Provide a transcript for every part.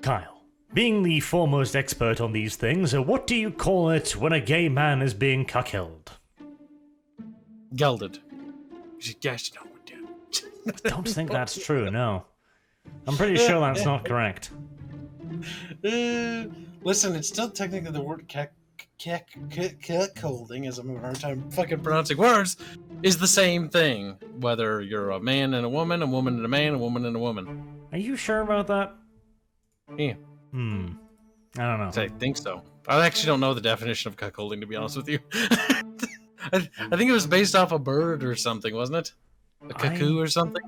Kyle, being the foremost expert on these things, what do you call it when a gay man is being cuckolded? Gelded. Yes, no, dude. I don't think that's true, no. I'm pretty sure that's not correct. Listen, it's still technically the word cuckolding, as I'm having a hard time fucking pronouncing words, is the same thing. Whether you're a man and a woman and a man, a woman and a woman. Are you sure about that? Yeah. I don't know. I think so. I actually don't know the definition of cuckolding, to be honest with you. I think it was based off a bird or something, wasn't it? A cuckoo or something?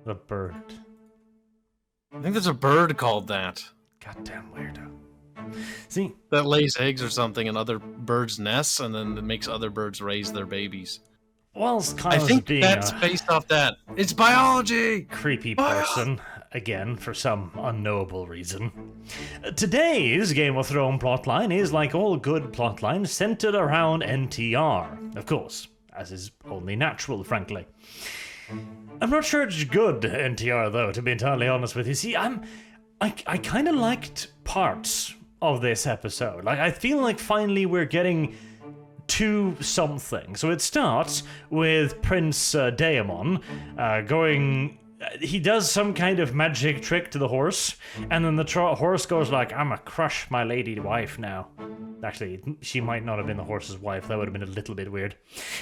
The bird. I think there's a bird called that. Goddamn weirdo. See, that lays eggs or something in other birds' nests, and then it makes other birds raise their babies. Whilst I Kyle's think being that's a based off that. It's biology! creepy person, again, for some unknowable reason. Today's Game of Thrones plotline is, like all good plotlines, centered around NTR. Of course, as is only natural, frankly. I'm not sure it's good NTR, though, to be entirely honest with you. See, I kind of liked parts of this episode. Like, I feel like finally we're getting to something. So it starts with Prince Daemon going... He does some kind of magic trick to the horse, and then the horse goes like, "I'm a crush my lady wife now." Actually, she might not have been the horse's wife. That would have been a little bit weird.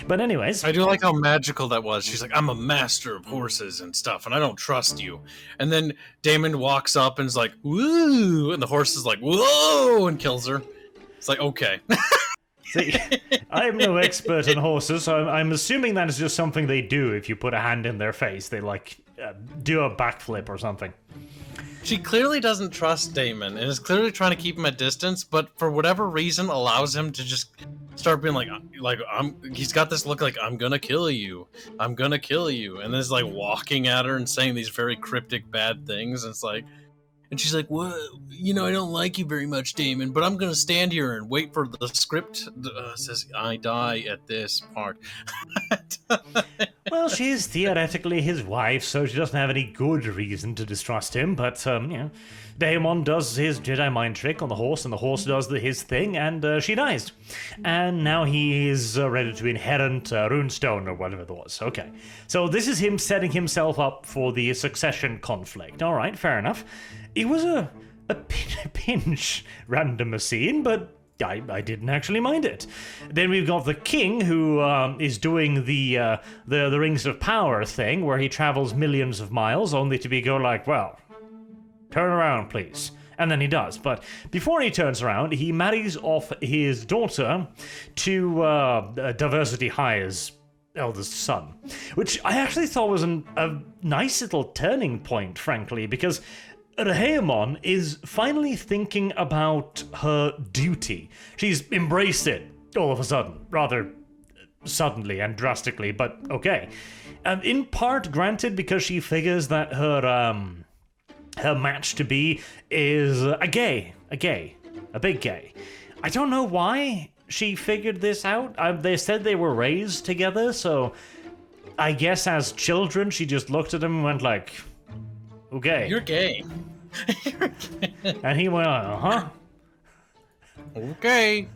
But anyways... I do like how magical that was. She's like, "I'm a master of horses and stuff, and I don't trust you." And then Daemon walks up and is like, "Woo!" And the horse is like, "Whoa!" and kills her. It's like, okay. See, I'm no expert on horses, so I'm assuming that is just something they do if you put a hand in their face. They, like, do a backflip or something. She clearly doesn't trust Daemon and is clearly trying to keep him at distance, but for whatever reason allows him to just start being like he's got this look like, "I'm gonna kill you. I'm gonna kill you." And then is like walking at her and saying these very cryptic bad things. And it's like, and she's like, "What? I don't like you very much, Daemon, but I'm gonna stand here and wait for the script says I die at this part." Well, she's theoretically his wife, so she doesn't have any good reason to distrust him, but, Daemon does his Jedi mind trick on the horse, and the horse does his thing, and she dies. And now he is ready to inherit Runestone, or whatever it was. Okay. So this is him setting himself up for the succession conflict. Alright, fair enough. It was a pinch random scene, but I didn't actually mind it. Then we've got the king, who is doing the Rings of Power thing, where he travels millions of miles, only to go like, "Well, turn around, please." And then he does. But before he turns around, he marries off his daughter to Diversity High's eldest son, which I actually thought was a nice little turning point, frankly, because Rhaemon is finally thinking about her duty. She's embraced it all of a sudden, rather suddenly and drastically, but okay. In part, granted, because she figures that her match to be is a big gay. I don't know why she figured this out. They said they were raised together, so I guess as children she just looked at him and went like, "Okay. You're gay." And he went, "Uh-huh." Okay.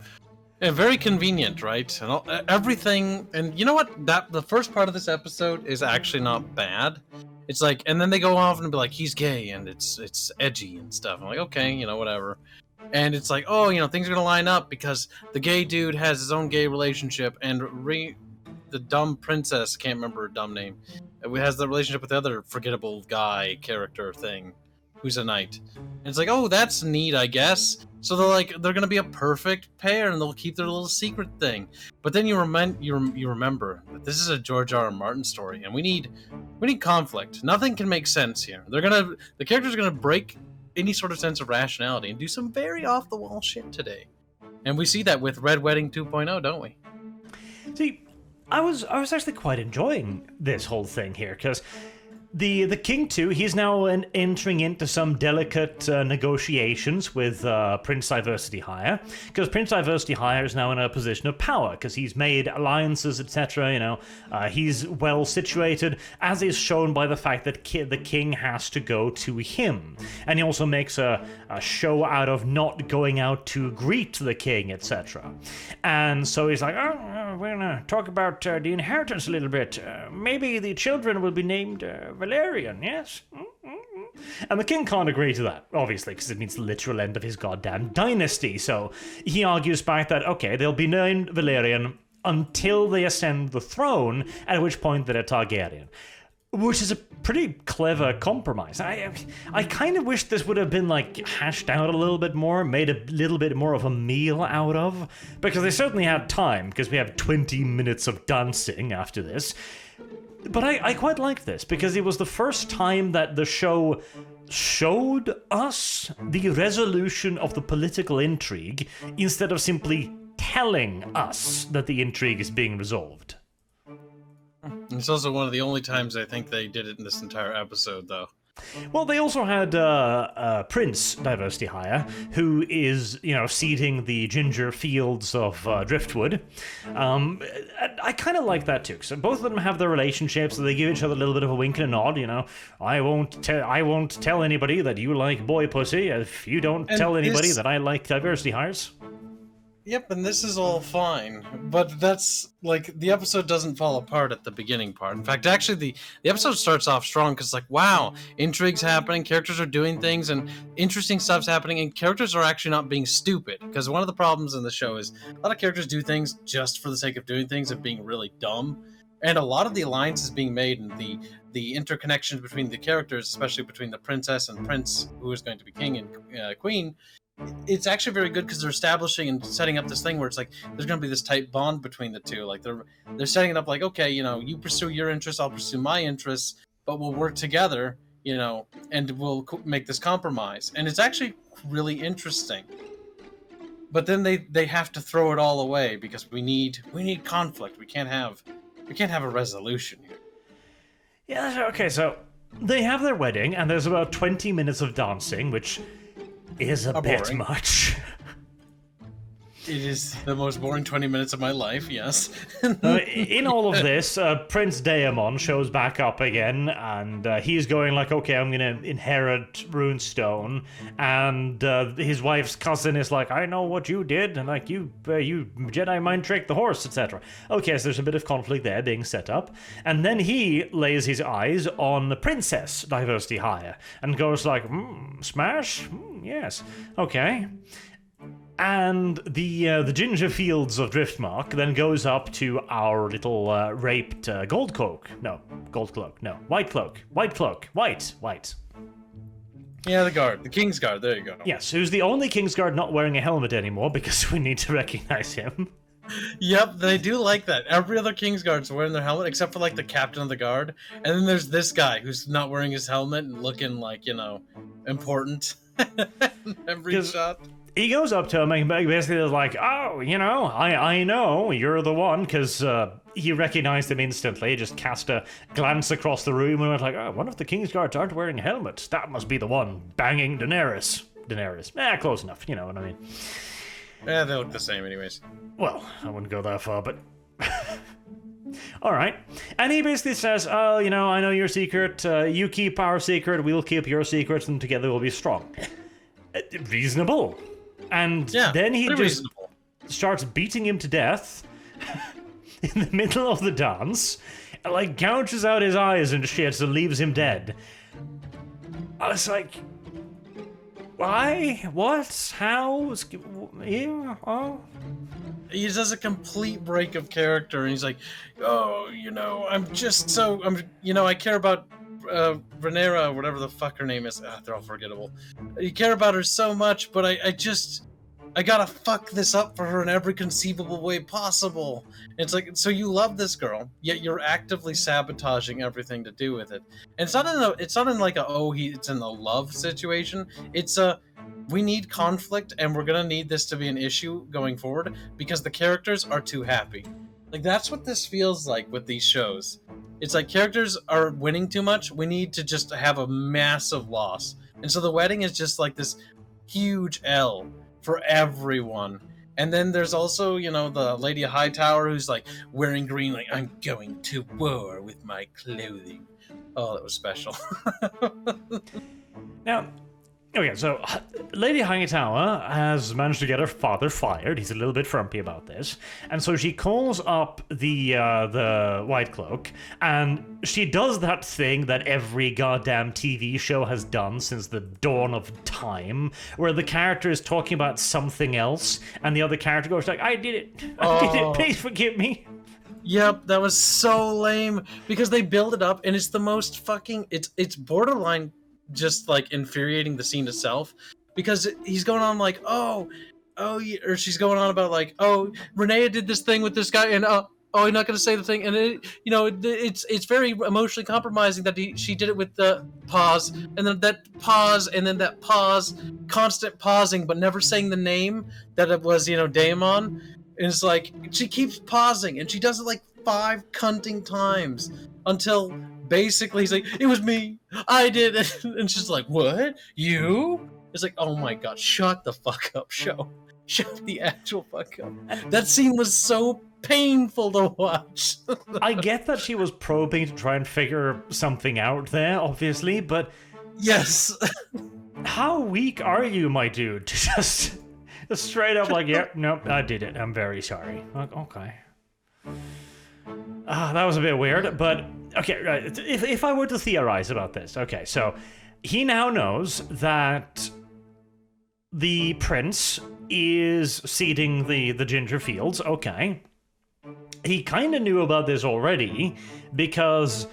And very convenient, right? And everything. And you know what? The first part of this episode is actually not bad. It's like, and then they go off and be like, "He's gay," and it's edgy and stuff. I'm like, okay, whatever. And it's like, oh, things are gonna line up because the gay dude has his own gay relationship, and the dumb princess, can't remember her dumb name, has the relationship with the other forgettable guy character thing, who's a knight. And it's like, oh, that's neat, I guess. So they're gonna be a perfect pair, and they'll keep their little secret thing. But then you remember that this is a George R. R. Martin story, and we need conflict. Nothing can make sense here. The characters are gonna break any sort of sense of rationality and do some very off the wall shit today. And we see that with Red Wedding 2.0, don't we? See, I was actually quite enjoying this whole thing here, because The king too. He's now entering into some delicate negotiations with Prince Diversity Hire, because Prince Diversity Hire is now in a position of power because he's made alliances, etc. He's well situated, as is shown by the fact that the king has to go to him, and he also makes a show out of not going out to greet the king, etc. And so he's like, oh, we're gonna talk about the inheritance a little bit. Maybe the children will be named Valerian, yes? And the king can't agree to that, obviously, because it means the literal end of his goddamn dynasty. So he argues back that, okay, they'll be named Valerian until they ascend the throne, at which point they're Targaryen. Which is a pretty clever compromise. I kind of wish this would have been like hashed out a little bit more, made a little bit more of a meal out of, because they certainly had time, because we have 20 minutes of dancing after this. But I quite like this, because it was the first time that the show showed us the resolution of the political intrigue, instead of simply telling us that the intrigue is being resolved. It's also one of the only times I think they did it in this entire episode, though. Well, they also had Prince Diversity Hire, who is, seeding the ginger fields of Driftwood. I kind of like that too, because both of them have their relationships, so they give each other a little bit of a wink and a nod. I won't tell anybody that you like boy pussy if you don't tell anybody that I like Diversity Hires. Yep, and this is all fine, but that's, the episode doesn't fall apart at the beginning part. In fact, actually, the episode starts off strong, because, wow, intrigue's happening, characters are doing things, and interesting stuff's happening, and characters are actually not being stupid, because one of the problems in the show is a lot of characters do things just for the sake of doing things and being really dumb, and a lot of the alliances being made and the interconnections between the characters, especially between the princess and prince, who is going to be king and queen, it's actually very good because they're establishing and setting up this thing where it's there's going to be this tight bond between the two. They're setting it up okay, you pursue your interests, I'll pursue my interests, but we'll work together, and we'll make this compromise. And it's actually really interesting. But then they have to throw it all away because we need conflict. We can't have a resolution here. Yeah, okay, so they have their wedding and there's about 20 minutes of dancing, which is a bit boring. Much. It is the most boring 20 minutes of my life, yes. In all of this, Prince Daemon shows back up again, and he's going okay, I'm going to inherit Runestone, and his wife's cousin is I know what you did, and you Jedi mind tricked the horse, etc. Okay, so there's a bit of conflict there being set up, and then he lays his eyes on the Princess Diversity Hire, and goes smash? Yes. Okay. And the ginger fields of Driftmark then goes up to our little raped white cloak. Yeah, the King's Guard, there you go. Yes, who's the only Kingsguard not wearing a helmet anymore because we need to recognize him. Yep, they do like that. Every other Kingsguard's wearing their helmet except for the captain of the guard. And then there's this guy who's not wearing his helmet and looking important. Every shot. He goes up to him and basically is oh, I know you're the one, because he recognized him instantly. He just cast a glance across the room and went oh, one of the Kingsguards aren't wearing helmets. That must be the one banging Daenerys. Close enough, you know what I mean. Yeah, they look the same anyways. Well, I wouldn't go that far, but... All right. And he basically says, oh, I know your secret. You keep our secret, we'll keep your secrets, and together we'll be strong. Reasonable. And then he just starts beating him to death in the middle of the dance, and gouges out his eyes and shit and leaves him dead. I was why? What? How? Yeah? Oh? He does a complete break of character, and he's oh, I care about Rhaenyra, whatever the fuck her name is. They're all forgettable. You care about her so much, but I gotta fuck this up for her in every conceivable way possible. It's so you love this girl, yet you're actively sabotaging everything to do with it. And it's not in it's in a love situation. It's we need conflict, and we're gonna need this to be an issue going forward because the characters are too happy. That's what this feels like with these shows. It's like characters are winning too much. We need to just have a massive loss. And so the wedding is just like this huge L for everyone. And then there's also, the Lady Hightower who's like wearing green, like, I'm going to war with my clothing. Oh, that was special. Now, okay, so Lady Hightower has managed to get her father fired. He's a little bit frumpy about this, and so she calls up the White Cloak, and she does that thing that every goddamn TV show has done since the dawn of time, where the character is talking about something else, and the other character goes like, "I did it, I did it. Please forgive me." Yep, that was so lame because they build it up and it's the most fucking it's borderline just like infuriating the scene itself because he's going on like or she's going on about like, oh, Renea did this thing with this guy and I'm not going to say the thing, and it's very emotionally compromising that she did it with the pause and then that pause and then that pause, constant pausing but never saying the name that it was, Daemon. And it's like, she keeps pausing, and she does it like 5 cunting times until basically he's like, it was me, I did it. And she's like, what? You? It's like, oh my god, shut the fuck up, show. Shut the actual fuck up. That scene was so painful to watch. I get that she was probing to try and figure something out there, obviously, but... Yes. How weak are you, my dude, to just straight up like, yep, nope, I did it. I'm very sorry. Like, okay. That was a bit weird, but okay, right. If I were to theorize about this, okay, so he now knows that the prince is seeding the Ginger Fields, okay. He kind of knew about this already because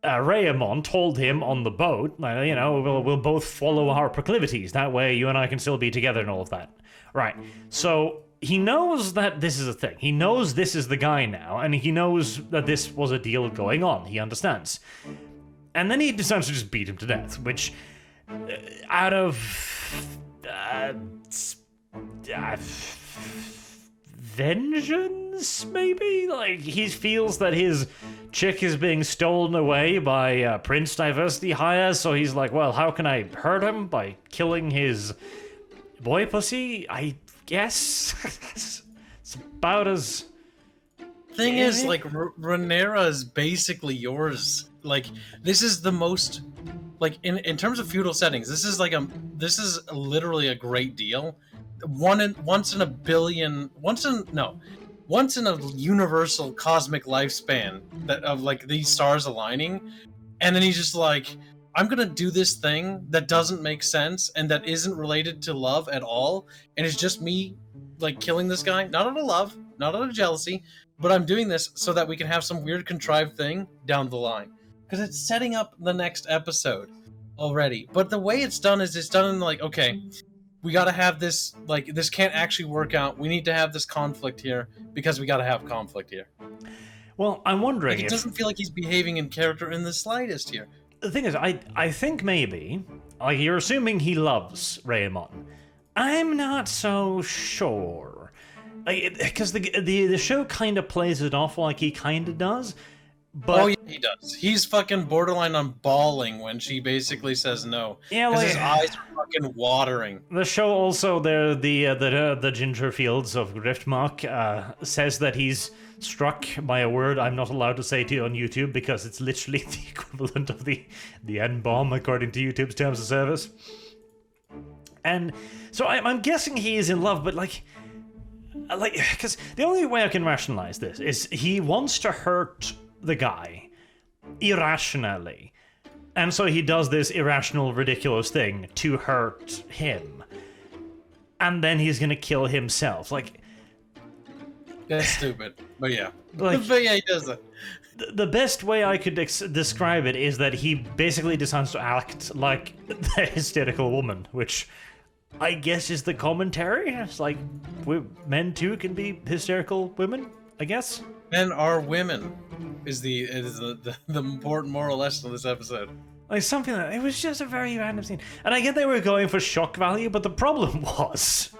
Rhaemon told him on the boat, we'll both follow our proclivities. That way you and I can still be together and all of that. Right. So he knows that this is a thing. He knows this is the guy now, and he knows that this was a deal going on. He understands. And then he decides to just beat him to death, which, out of vengeance, maybe? Like, he feels that his chick is being stolen away by Prince Diversity Hire, so he's like, well, how can I hurt him? By killing his boy pussy, I guess? It's about as... Thing is, like, Rhaenyra is basically yours. Like, this is the most... Like, in terms of feudal settings, this is literally a great deal. Once in a universal cosmic lifespan of like these stars aligning, and then he's just like, I'm gonna do this thing that doesn't make sense and that isn't related to love at all, and it's just me like killing this guy, not out of love, not out of jealousy, but I'm doing this so that we can have some weird contrived thing down the line because it's setting up the next episode already. But the way it's done is it's done in like, okay, we gotta have this, like, this can't actually work out. We need to have this conflict here because we gotta have conflict here. Well, I'm wondering like, it doesn't feel like he's behaving in character in the slightest here. The thing is, I think maybe, like, you're assuming he loves Rhaemon. I'm not so sure. Because the show kind of plays it off like he kind of does, but... Oh, yeah, he does. He's fucking borderline on bawling when she basically says no. Yeah, like, his eyes are fucking watering. The show also, the Ginger Fields of Griftmark says that he's struck by a word I'm not allowed to say to you on YouTube because it's literally the equivalent of the N-bomb according to YouTube's terms of service. And so I'm guessing he is in love, but like, because the only way I can rationalize this is he wants to hurt the guy irrationally, and so he does this irrational, ridiculous thing to hurt him, and then he's gonna kill himself. Like, that's stupid, but yeah, like, but yeah, he does that. The best way I could describe it is that he basically decides to act like the hysterical woman, which I guess is the commentary. It's like, men too can be hysterical women, I guess. Men are women is the important moral lesson of this episode. Like, something that, it was just a very random scene. And I get they were going for shock value, but the problem was,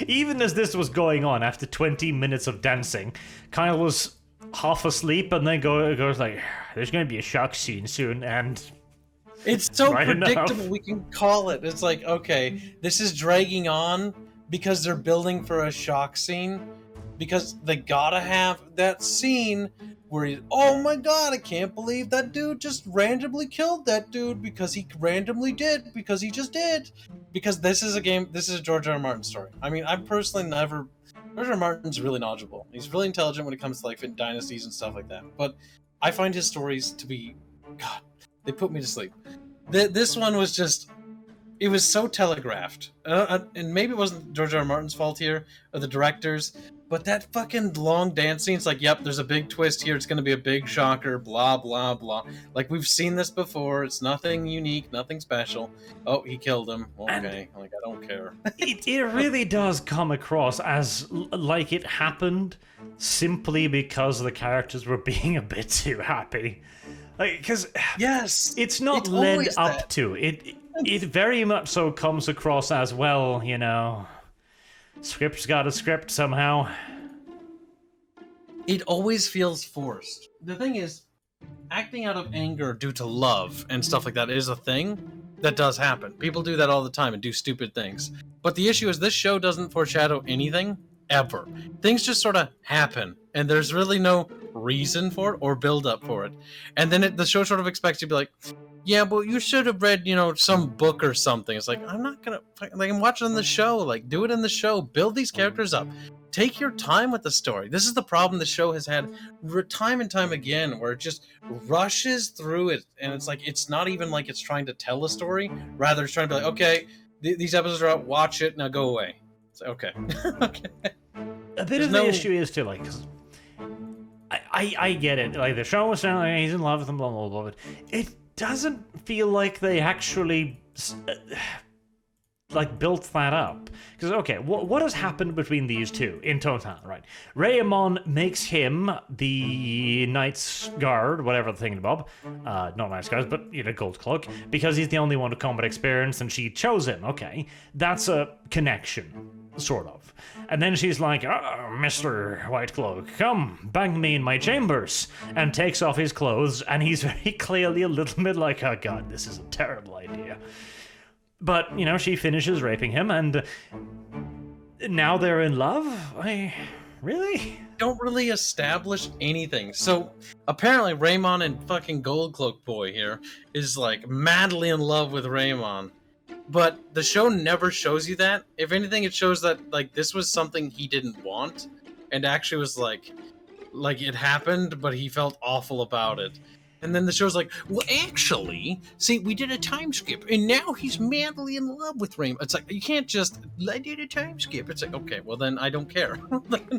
even as this was going on after 20 minutes of dancing, Kyle was half asleep and then goes like, "There's gonna be a shock scene soon," and It's so Right predictable. enough. We can call it. It's like, okay, this is dragging on because they're building for a shock scene. Because they gotta have that scene where he, oh my god, I can't believe that dude just randomly killed that dude because he randomly did, because he just did. Because this is a game, this is a George R. R. Martin story. I mean, I've personally never. George R. R. Martin's really knowledgeable. He's really intelligent when it comes to like dynasties and stuff like that. But I find his stories to be, God, they put me to sleep. This one was just, it was so telegraphed. And maybe it wasn't George R. R. Martin's fault here, or the directors, but that fucking long dance scene, it's like, yep, there's a big twist here, it's gonna be a big shocker, blah, blah, blah. Like, we've seen this before, it's nothing unique, nothing special. Oh, he killed him. Okay, like, I don't care. it really does come across as like it happened simply because the characters were being a bit too happy. Like, because Yes! it's not It's led always up that. to it. It very much so comes across as, well, you know, script's got a script somehow. It always feels forced. The thing is, acting out of anger due to love and stuff like that is a thing that does happen. People do that all the time and do stupid things. But the issue is this show doesn't foreshadow anything ever. Things just sort of happen, and there's really no reason for it or build up for it. And then the show sort of expects you to be like, yeah, well, you should have read, you know, some book or something. It's like, I'm not gonna, like, I'm watching the show. Like, do it in the show. Build these characters up. Take your time with the story. This is the problem the show has had time and time again, where it just rushes through it, and it's like, it's not even like it's trying to tell a story. Rather, it's trying to be like, okay, these episodes are out. Watch it now. Go away. It's like, okay, okay. A bit There's of the no- issue is too, like, 'cause I get it. Like, the show was saying, like, he's in love with him, blah, blah, blah, but it doesn't feel like they actually like built that up. Because, okay, what has happened between these two in total, right? Raymond makes him the Knight's Guard, whatever the thing Bob, not Knight's Guard, but, you know, Gold Cloak, because he's the only one with combat experience and she chose him. Okay, that's a connection, sort of. And then she's like, oh, Mr. White Cloak, come, bang me in my chambers, and takes off his clothes, and he's very clearly a little bit like, oh god, this is a terrible idea. But, you know, she finishes raping him, and now they're in love? Really? Don't really establish anything. So apparently Raymond and fucking Gold Cloak Boy here is like madly in love with Raymond. But the show never shows you that. If anything, it shows that like this was something he didn't want, and actually was like it happened, but he felt awful about it. And then the show's like, well, actually, see, we did a time skip, and now he's madly in love with Raymond. It's like, you can't just, I did a time skip. It's like, okay, well then I don't care.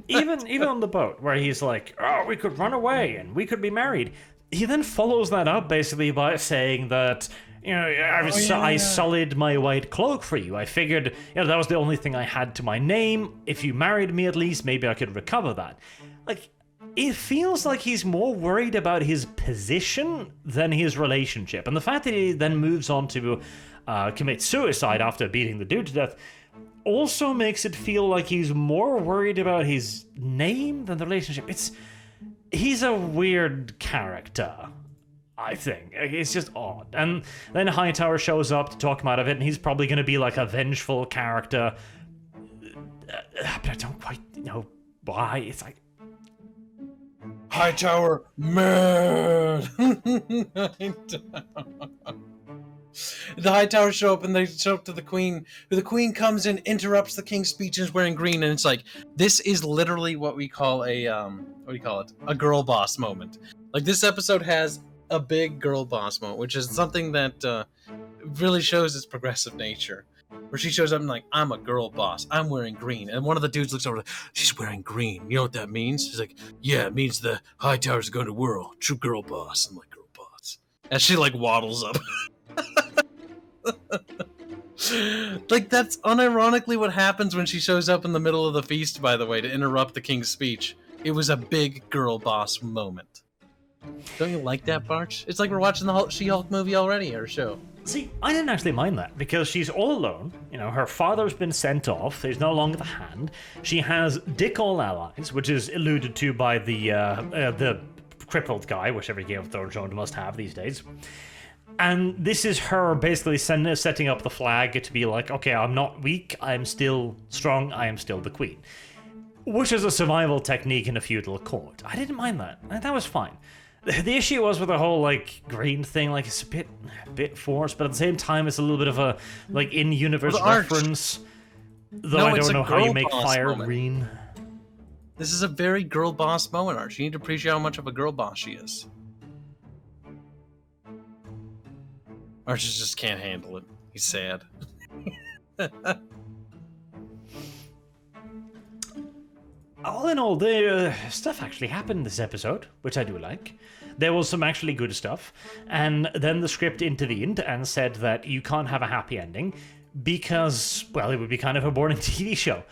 Even on the boat, where he's like, oh, we could run away, and we could be married. He then follows that up, basically, by saying that, you know, I sullied my white cloak for you. I figured, you know, that was the only thing I had to my name. If you married me at least, maybe I could recover that. Like, it feels like he's more worried about his position than his relationship. And the fact that he then moves on to commit suicide after beating the dude to death also makes it feel like he's more worried about his name than the relationship. He's a weird character, I think. It's just odd. And then Hightower shows up to talk him out of it, and he's probably going to be like a vengeful character. But I don't quite know why. It's like, Hightower, mad! The Hightower show up, and they show up to the Queen, who the Queen comes in, interrupts the King's speech, and is wearing green, and it's like, this is literally what we call a, what do you call it? A girl boss moment. Like, this episode has a big girl boss moment, which is something that really shows its progressive nature. Where she shows up and like, I'm a girl boss. I'm wearing green. And one of the dudes looks over, like, she's wearing green. You know what that means? She's like, yeah, it means the Hightower's going to whirl. True girl boss. I'm like, girl boss. And she like waddles up. Like, that's unironically what happens when she shows up in the middle of the feast, by the way, to interrupt the King's speech. It was a big girl boss moment. Don't you like that, Barch? It's like we're watching the She-Hulk movie already, or show. See, I didn't actually mind that because she's all alone. You know, her father's been sent off. He's no longer the Hand. She has dick all allies, which is alluded to by the crippled guy, whichever Game of Thrones show must have these days. And this is her basically setting up the flag to be like, okay, I'm not weak. I'm still strong. I am still the queen. Which is a survival technique in a feudal court. I didn't mind that. That was fine. The issue was with the whole, like, green thing, like, it's a bit forced, but at the same time, it's a little bit of a, like, in-universe reference. Though No, I it's don't a know how you girl make boss fire moment. green. This is a very girl boss moment, Arch. You need to appreciate how much of a girl boss she is. Arch just can't handle it. He's sad. All in all, the stuff actually happened this episode, which I do like. There was some actually good stuff, and then the script intervened and said that you can't have a happy ending because, well, it would be kind of a boring TV show.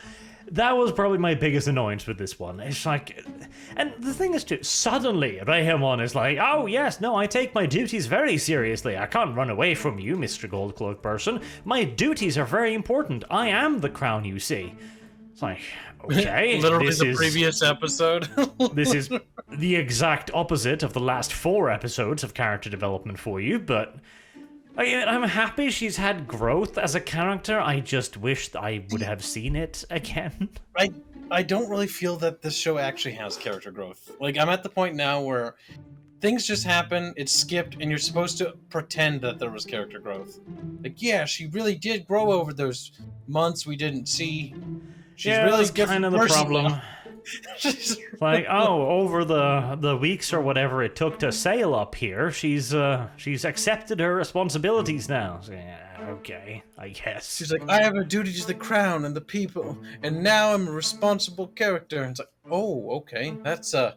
That was probably my biggest annoyance with this one. It's like, and the thing is too, suddenly Rayhamon is like, oh yes, no, I take my duties very seriously. I can't run away from you, Mr. Goldcloak person. My duties are very important. I am the crown, you see. It's like, okay, Literally this the is previous episode. this is the exact opposite of the last 4 episodes of character development for you, but I'm happy she's had growth as a character. I just wish I would have seen it again. I don't really feel that this show actually has character growth. Like, I'm at the point now where things just happen, it's skipped, and you're supposed to pretend that there was character growth. Like, yeah, she really did grow over those months we didn't see. She's yeah, really that's good kind of the person problem. now. She's Like, oh, over the weeks or whatever it took to sail up here, she's accepted her responsibilities now. So, yeah, okay, I guess. She's like, I have a duty to the crown and the people, and now I'm a responsible character. And it's like, oh, okay, that's a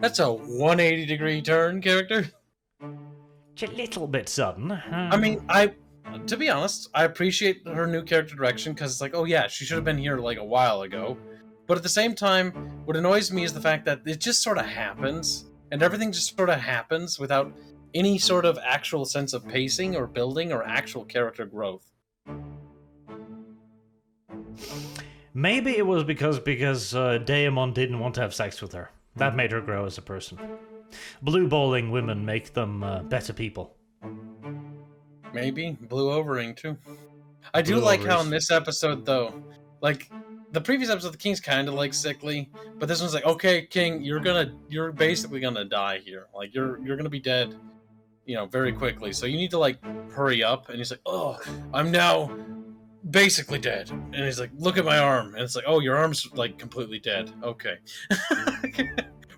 180-degree turn, character. It's a little bit sudden. I mean, to be honest, I appreciate her new character direction because it's like, oh yeah, she should have been here like a while ago. But at the same time, what annoys me is the fact that it just sort of happens, and everything just sort of happens without any sort of actual sense of pacing or building or actual character growth. Maybe it was because Daemon didn't want to have sex with her. That made her grow as a person. Blue balling women make them better people. Maybe blue overing too. I do Blue like how ovaries. in this episode though, like the previous episode, the king's kind of like sickly, but this one's like, okay, king, you're basically gonna die here. Like you're gonna be dead, you know, very quickly. So you need to like hurry up. And he's like, oh, I'm now basically dead. And he's like, look at my arm. And it's like, oh, your arm's like completely dead. Okay.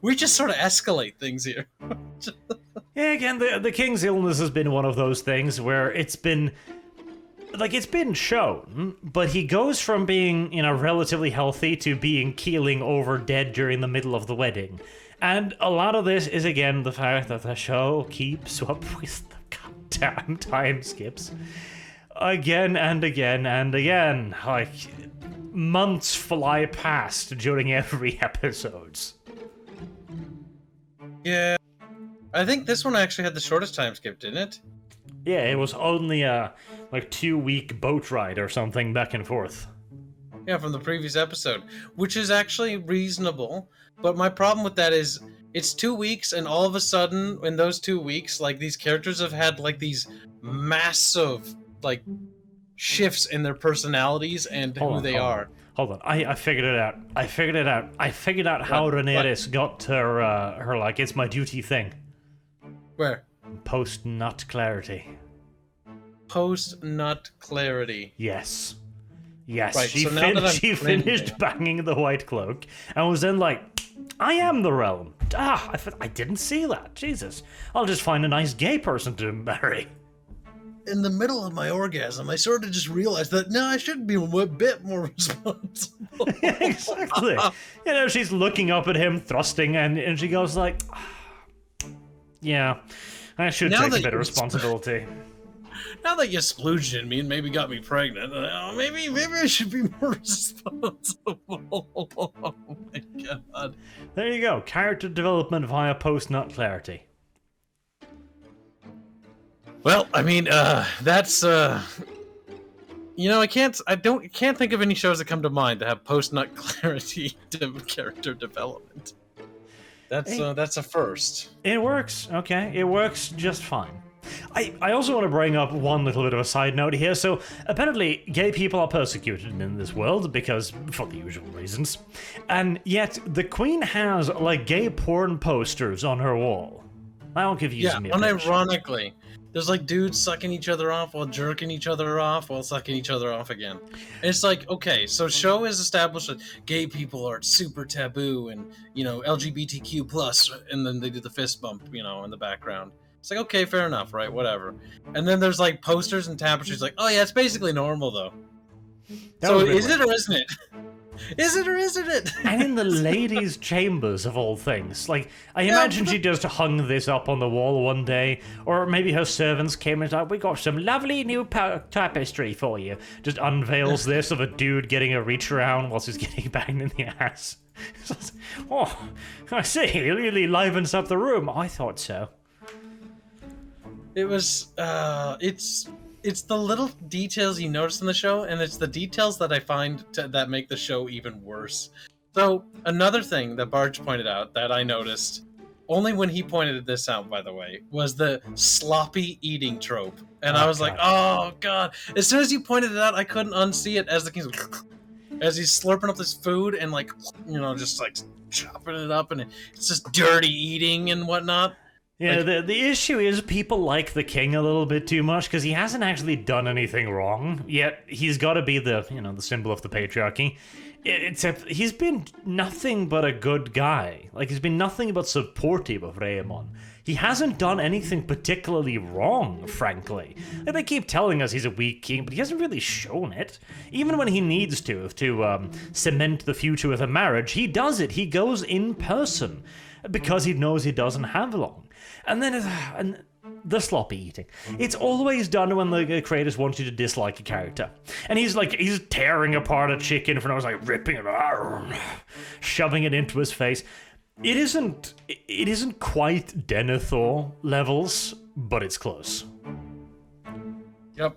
We just sort of escalate things here. Yeah, again, the king's illness has been one of those things where it's been shown, but he goes from being, you know, relatively healthy to being keeling over dead during the middle of the wedding. And a lot of this is, again, the fact that the show keeps up with the goddamn time skips. Again and again and again. Like, months fly past during every episode. Yeah. I think this one actually had the shortest time skip, didn't it? Yeah, it was only a, 2-week boat ride or something back and forth. Yeah, from the previous episode, which is actually reasonable. But my problem with that is it's 2 weeks, and all of a sudden, in those 2 weeks, like, these characters have had, like, these massive, like, shifts in their personalities and who they are. Hold on, I figured it out. I figured out how What? Rhaenyra got her, like, it's my duty thing. Where? Post-nut clarity. Post-nut clarity. Yes. Yes, Right, she, so now that I'm she cleansing- finished banging the White Cloak and was then like, I am the realm. I didn't see that. Jesus. I'll just find a nice gay person to marry. In the middle of my orgasm, I sort of just realized that, no, I should be a bit more responsible. Yeah, exactly. You know, she's looking up at him, thrusting, and she goes like, yeah, I should Now take that a bit of you're- responsibility. Now that you splooged in me and maybe got me pregnant, maybe I should be more responsible. Oh my god. There you go. Character development via post-nut clarity. Well, I mean, that's I can't think of any shows that come to mind that have post-nut clarity to character development. That's a first. It works, okay? It works just fine. I also want to bring up one little bit of a side note here. So, apparently, gay people are persecuted in this world because, for the usual reasons. And yet, the Queen has, like, gay porn posters on her wall. That'll confuse me a bit. Unironically. There's like dudes sucking each other off while jerking each other off while sucking each other off again. And it's like, okay, so show has established that gay people are super taboo and, LGBTQ plus, and then they do the fist bump, in the background. It's like, okay, fair enough, right? Whatever. And then there's like posters and tapestries like, oh yeah, it's basically normal though. So is it or isn't it? Is it or isn't it? And in the ladies' chambers of all things. Like, I imagine she just hung this up on the wall one day, or maybe her servants came and said, we got some lovely new tapestry for you. Just unveils this of a dude getting a reach around whilst he's getting banged in the ass. Oh, I see, it really livens up the room. I thought so. It was, it's the little details you notice in the show, and it's the details that I find that make the show even worse. So, another thing that Barge pointed out that I noticed, only when he pointed this out, by the way, was the sloppy eating trope. And I was like, oh, God. As soon as you pointed it out, I couldn't unsee it as the king's as he's slurping up this food and, just, chopping it up, and it's just dirty eating and whatnot. Yeah, the issue is people like the king a little bit too much because he hasn't actually done anything wrong, yet he's got to be the symbol of the patriarchy. Except he's been nothing but a good guy. Like, he's been nothing but supportive of Raemon. He hasn't done anything particularly wrong, frankly. Like, they keep telling us he's a weak king, but he hasn't really shown it. Even when he needs to cement the future with a marriage, he does it. He goes in person because he knows he doesn't have long. And then the sloppy eating. It's always done when the creators want you to dislike a character. And he's tearing apart a chicken for hours, ripping it, shoving it into his face. It isn't quite Denethor levels, but it's close. Yep.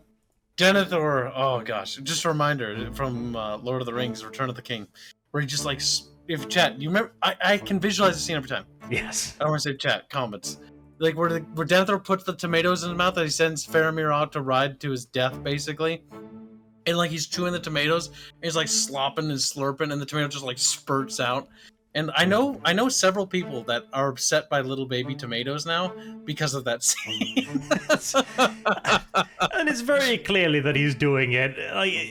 Denethor, oh gosh, just a reminder from Lord of the Rings, Return of the King, where he just if chat, you remember, I can visualize the scene every time. Yes. I don't want to say chat, comments. Like where Denethor puts the tomatoes in his mouth and he sends Faramir out to ride to his death, basically. And he's chewing the tomatoes, and he's slopping and slurping, and the tomato just spurts out. And I know several people that are upset by little baby tomatoes now because of that scene. And it's very clearly that he's doing it.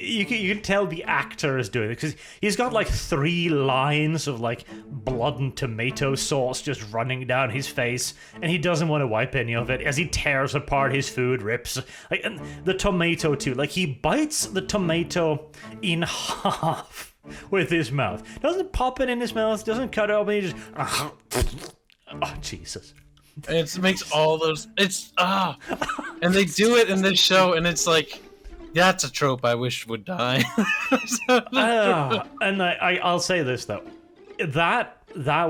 You can tell the actor is doing it because he's got 3 lines of blood and tomato sauce just running down his face, and he doesn't want to wipe any of it as he tears apart his food, rips and the tomato too. He bites the tomato in half with his mouth. Doesn't pop it in his mouth, doesn't cut it open, he just oh Jesus. It makes all those and they do it in this show, and it's that's a trope I wish would die. And I'll say this though, that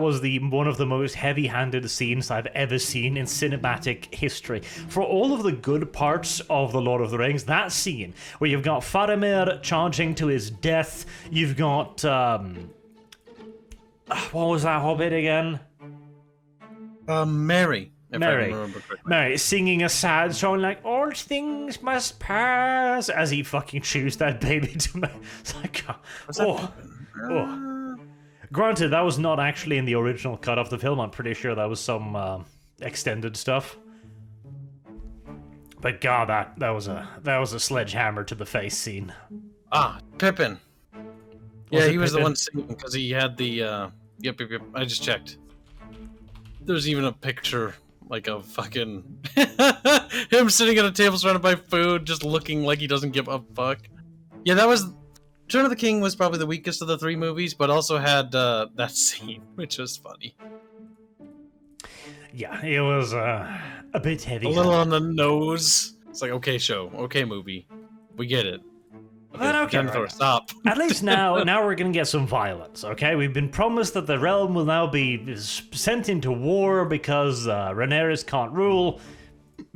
was one of the most heavy-handed scenes I've ever seen in cinematic history. For all of the good parts of The Lord of the Rings, that scene where you've got Faramir charging to his death, you've got what was that hobbit again? Mary. Mary singing a sad song all things must pass as he fucking chews that baby tomato. It's Granted, that was not actually in the original cut of the film. I'm pretty sure that was some extended stuff. But God, that was a sledgehammer to the face scene. Pippin. Yeah, he was the one singing because he had the. Yep. I just checked. There's even a picture, of fucking him sitting at a table surrounded by food, just looking like he doesn't give a fuck. Yeah, that was. Return of the King was probably the weakest of the 3 movies, but also had that scene, which was funny. Yeah, it was a bit heavy. A little on the nose. It's okay show, okay movie. We get it. Okay, right. Stop. At least now we're gonna get some violence, okay? We've been promised that the realm will now be sent into war because Rhaenyra can't rule.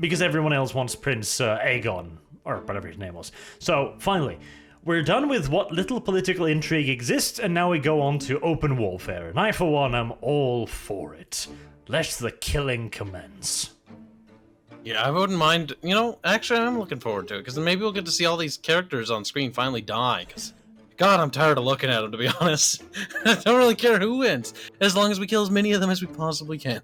because everyone else wants Prince Aegon, or whatever his name was. So, finally, we're done with what little political intrigue exists, and now we go on to open warfare. And I, for one, am all for it. Let the killing commence. Yeah, I wouldn't mind. You know, actually, I'm looking forward to it because then maybe we'll get to see all these characters on screen finally die. Because, God, I'm tired of looking at them, to be honest. I don't really care who wins, as long as we kill as many of them as we possibly can.